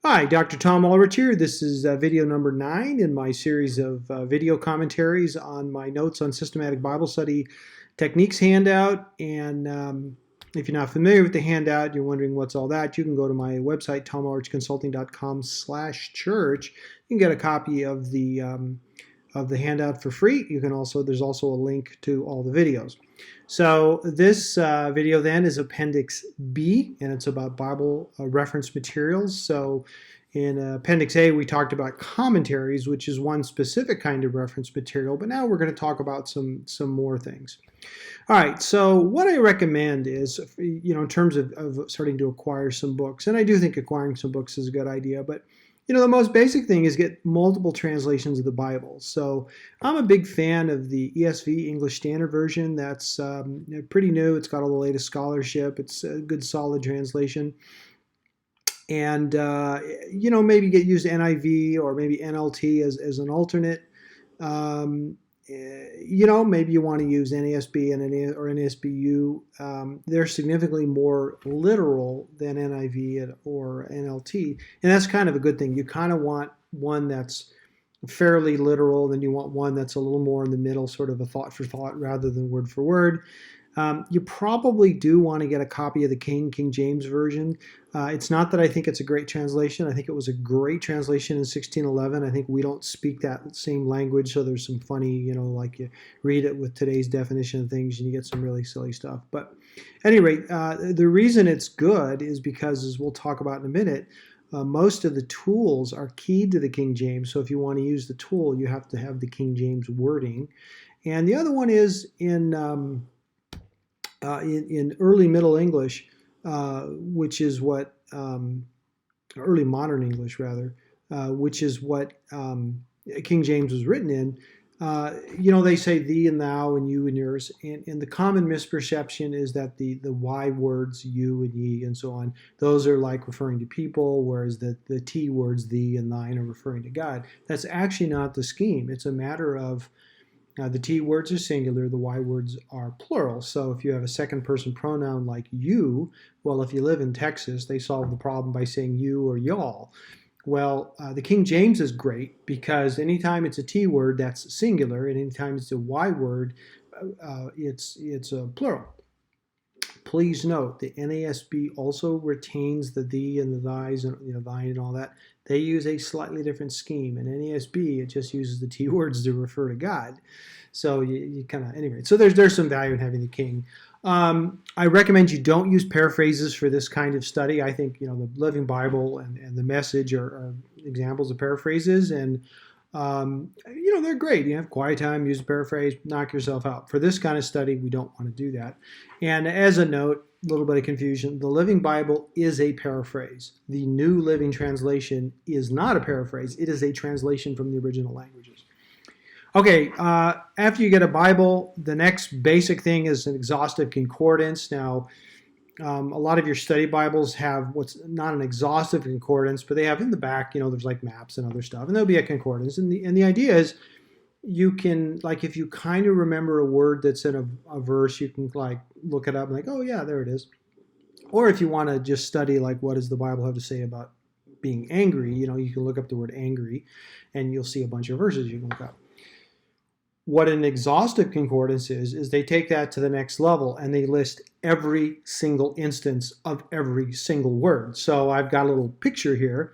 Hi, Dr. Tom Ulrich here. This is video number 9 in my series of video commentaries on my Notes on Systematic Bible Study Techniques handout. And if you're not familiar with the handout, you're wondering what's all that, you can go to my website, tomulrichconsulting.com/church. You can get a copy of the handout for free. There's also a link to all the videos. So this video then is Appendix B, and it's about Bible reference materials. So in Appendix A, we talked about commentaries, which is one specific kind of reference material, but now we're going to talk about some more things. All right, so what I recommend is, in terms of starting to acquire some books, and I do think acquiring some books is a good idea, but the most basic thing is get multiple translations of the Bible. So I'm a big fan of the ESV, English Standard Version. That's pretty new. It's got all the latest scholarship. It's a good, solid translation. And, maybe use NIV or maybe NLT as an alternate. Maybe you want to use NASB or NASBU. They're significantly more literal than NIV or NLT, and that's kind of a good thing. You kind of want one that's fairly literal, then you want one that's a little more in the middle, sort of a thought for thought rather than word for word. You probably do want to get a copy of the King James Version. It's not that I think it's a great translation. I think it was a great translation in 1611. I think we don't speak that same language, so there's some funny, like you read it with today's definition of things and you get some really silly stuff. But at any rate, the reason it's good is because, as we'll talk about in a minute, most of the tools are keyed to the King James. So if you want to use the tool, you have to have the King James wording. And the other one is in early Middle English, which is what early Modern English rather, which is what King James was written in. They say thee and thou and you and yours, and the common misperception is that the Y words, you and ye and so on, those are like referring to people, whereas the T words, thee and thine, are referring to God. That's actually not the scheme. It's a matter of the T words are singular, the Y words are plural. So if you have a second person pronoun like you, well, if you live in Texas, they solve the problem by saying you or y'all. Well, the King James is great because anytime it's a T word, that's singular, and anytime it's a Y word, it's a plural. Please note the NASB also retains the thee and the thys and thine and all that. They use a slightly different scheme. In NASB, it just uses the T words to refer to God. So you kind of, anyway. So there's some value in having the King. I recommend you don't use paraphrases for this kind of study. I think the Living Bible and the Message are examples of paraphrases, and they're great. You have quiet time, use a paraphrase, knock yourself out. For this kind of study, we don't want to do that. And as a note, a little bit of confusion, the Living Bible is a paraphrase. The New Living Translation is not a paraphrase. It is a translation from the original languages. Okay, after you get a Bible, the next basic thing is an exhaustive concordance. Now, a lot of your study Bibles have what's not an exhaustive concordance, but they have in the back, there's like maps and other stuff, and there'll be a concordance. And the idea is you can, like, if you kind of remember a word that's in a verse, you can like look it up and like, oh yeah, there it is. Or if you want to just study like what does the Bible have to say about being angry, you can look up the word angry and you'll see a bunch of verses you can look up. What an exhaustive concordance is they take that to the next level and they list every single instance of every single word. So I've got a little picture here,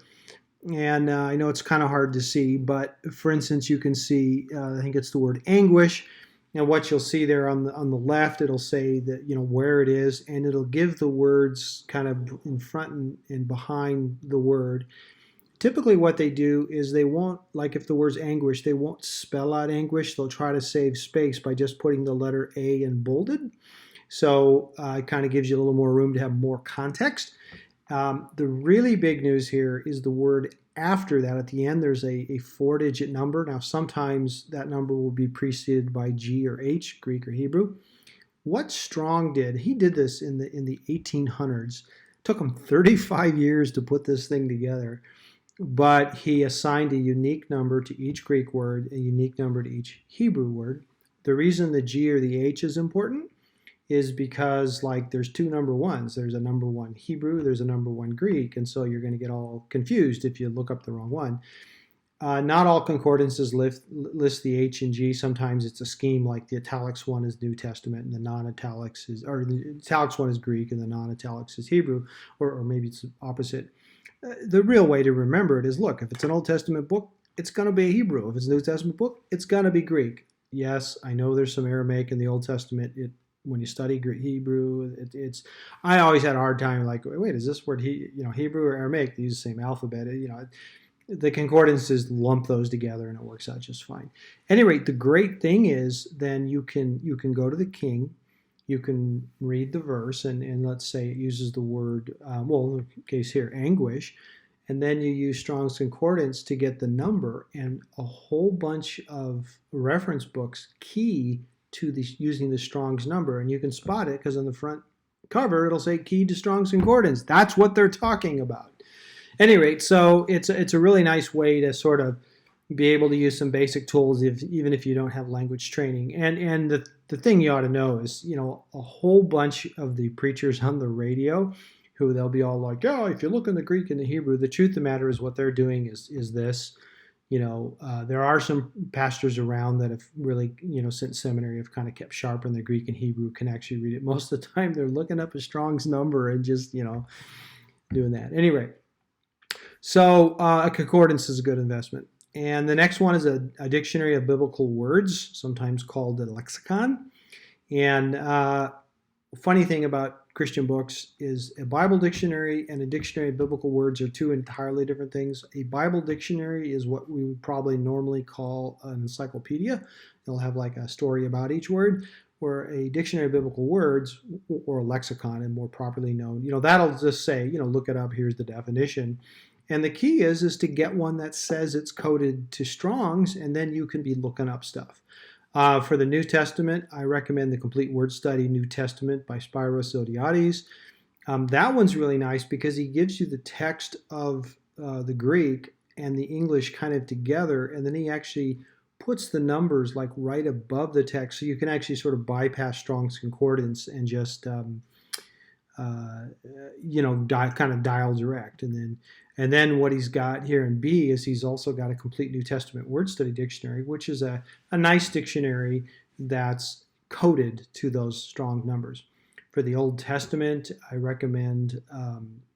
and I know it's kind of hard to see, but for instance, you can see, I think it's the word anguish, and what you'll see there on the left, it'll say that, where it is, and it'll give the words kind of in front and behind the word. Typically what they do is they won't, like if the word's anguish, they won't spell out anguish. They'll try to save space by just putting the letter A in bolded. So it kind of gives you a little more room to have more context. The really big news here is the word after that. At the end, there's a 4-digit number. Now, sometimes that number will be preceded by G or H, Greek or Hebrew. What Strong did, he did this in the 1800s. It took him 35 years to put this thing together. But he assigned a unique number to each Greek word, a unique number to each Hebrew word. The reason the G or the H is important is because like there's two number ones. There's a number one Hebrew, there's a number one Greek, and so you're going to get all confused if you look up the wrong one. Not all concordances list the H and G. Sometimes it's a scheme like the italics one is New Testament and the non-italics is, or the italics one is Greek and the non-italics is Hebrew, or maybe it's the opposite. The real way to remember it is, look, if it's an Old Testament book, it's going to be Hebrew. If it's a New Testament book, it's going to be Greek. Yes, I know there's some Aramaic in the Old Testament. When you study Greek, Hebrew, I always had a hard time like, wait, is this word Hebrew or Aramaic? They use the same alphabet. The concordances lump those together and it works out just fine. At any rate, the great thing is then you can go to the king, you can read the verse, and let's say it uses the word, well, in the case here, anguish, and then you use Strong's Concordance to get the number, and a whole bunch of reference books key to using the Strong's number, and you can spot it because on the front cover it'll say key to Strong's Concordance. That's what they're talking about. At any rate, so it's a really nice way to sort of be able to use some basic tools even if you don't have language training. And the thing you ought to know is, a whole bunch of the preachers on the radio who they'll be all like, yeah, if you look in the Greek and the Hebrew, the truth of the matter is what they're doing is this. There are some pastors around that have really, since seminary have kind of kept sharp on the Greek and Hebrew, can actually read it. Most of the time they're looking up a Strong's number and just, doing that. Anyway, so a concordance is a good investment. And the next one is a dictionary of biblical words, sometimes called a lexicon. And funny thing about Christian books is a Bible dictionary and a dictionary of biblical words are two entirely different things. A Bible dictionary is what we would probably normally call an encyclopedia. It'll have like a story about each word, where a dictionary of biblical words, or a lexicon and more properly known, that'll just say, look it up, here's the definition. And the key is to get one that says it's coded to Strong's, and then you can be looking up stuff. For the New Testament, I recommend the Complete Word Study New Testament by Spyros Zodhiates. That one's really nice because he gives you the text of the Greek and the English kind of together, and then he actually puts the numbers like right above the text, so you can actually sort of bypass Strong's Concordance and just kind of dial direct. And then what he's got here in B is he's also got a Complete New Testament Word Study Dictionary, which is a nice dictionary that's coded to those strong numbers. For the Old Testament, I recommend,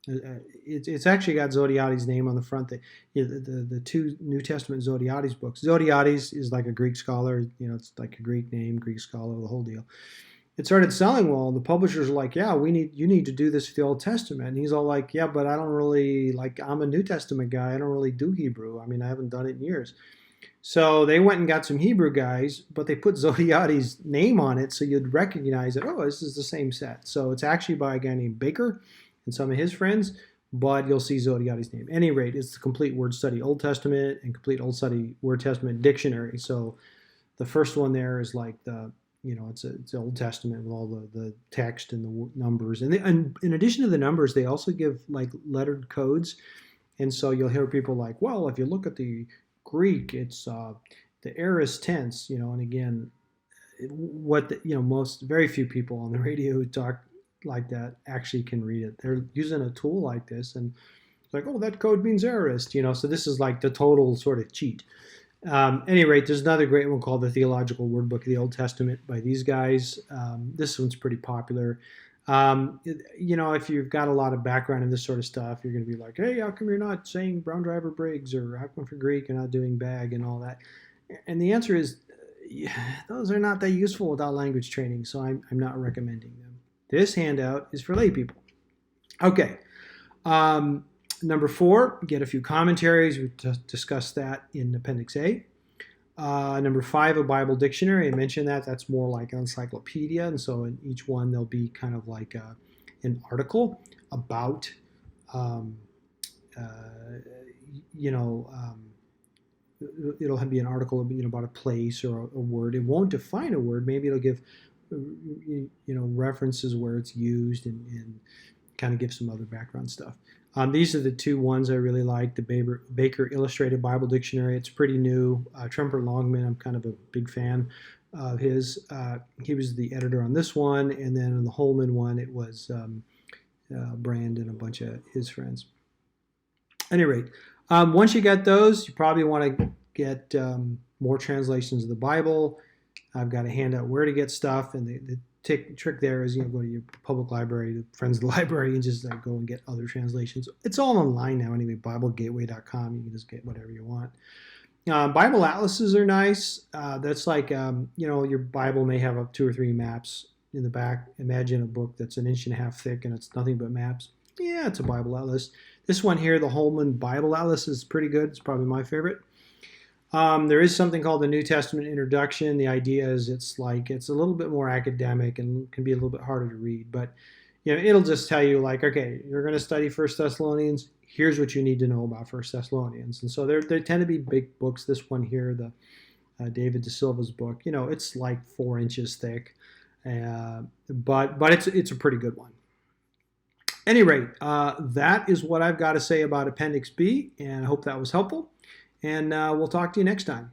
it's actually got Zodhiates' name on the front. The two New Testament Zodhiates books. Zodhiates is like a Greek scholar, it's like a Greek name, Greek scholar, the whole deal. It started selling well, and the publishers are like, yeah, you need to do this for the Old Testament. And he's all like, yeah, but I don't really, I'm a New Testament guy. I don't really do Hebrew. I mean, I haven't done it in years. So they went and got some Hebrew guys, but they put Zodhiates' name on it so you'd recognize it. Oh, this is the same set. So it's actually by a guy named Baker and some of his friends, but you'll see Zodhiates' name. At any rate, it's the Complete Word Study Old Testament and Complete Old Study Word Testament Dictionary. So the first one there is like it's Old Testament with all the text and the numbers. And in addition to the numbers, they also give like lettered codes. And so you'll hear people like, well, if you look at the Greek, it's the aorist tense, and again, very few people on the radio who talk like that actually can read it. They're using a tool like this and it's like, oh, that code means aorist, so this is like the total sort of cheat. At any rate, there's another great one called the Theological Word Book of the Old Testament by these guys. This one's pretty popular. If you've got a lot of background in this sort of stuff, you're going to be like, hey, how come you're not saying Brown Driver Briggs, or how come for Greek you're not doing bag and all that? And the answer is, those are not that useful without language training, so I'm not recommending them. This handout is for lay people. Okay. Number 4, get a few commentaries. We discussed that in Appendix A. Number 5, a Bible dictionary. I mentioned that. That's more like an encyclopedia. And so in each one, there'll be kind of like an article about, it'll be an article about a place or a word. It won't define a word. Maybe it'll give, references where it's used and kind of give some other background stuff. These are the two ones I really like. The Baker Illustrated Bible Dictionary. It's pretty new. Tremper Longman, I'm kind of a big fan. of his. He was the editor on this one, and then on the Holman one, it was Brand and a bunch of his friends. At any rate, once you get those, you probably want to get more translations of the Bible. I've got a handout where to get stuff, and the trick there is, go to your public library, the Friends of the Library, and just go and get other translations. It's all online now anyway, BibleGateway.com. You can just get whatever you want. Bible atlases are nice. That's like, your Bible may have 2 or 3 maps in the back. Imagine a book that's 1.5 inches thick and it's nothing but maps. Yeah, it's a Bible atlas. This one here, the Holman Bible Atlas, is pretty good. It's probably my favorite. There is something called the New Testament Introduction. The idea is it's a little bit more academic and can be a little bit harder to read, but it'll just tell you okay, you're going to study 1 Thessalonians. Here's what you need to know about 1 Thessalonians. And so they tend to be big books. This one here, the David De Silva's book, it's like 4 inches thick, but it's a pretty good one. At any rate, that is what I've got to say about Appendix B, and I hope that was helpful. And we'll talk to you next time.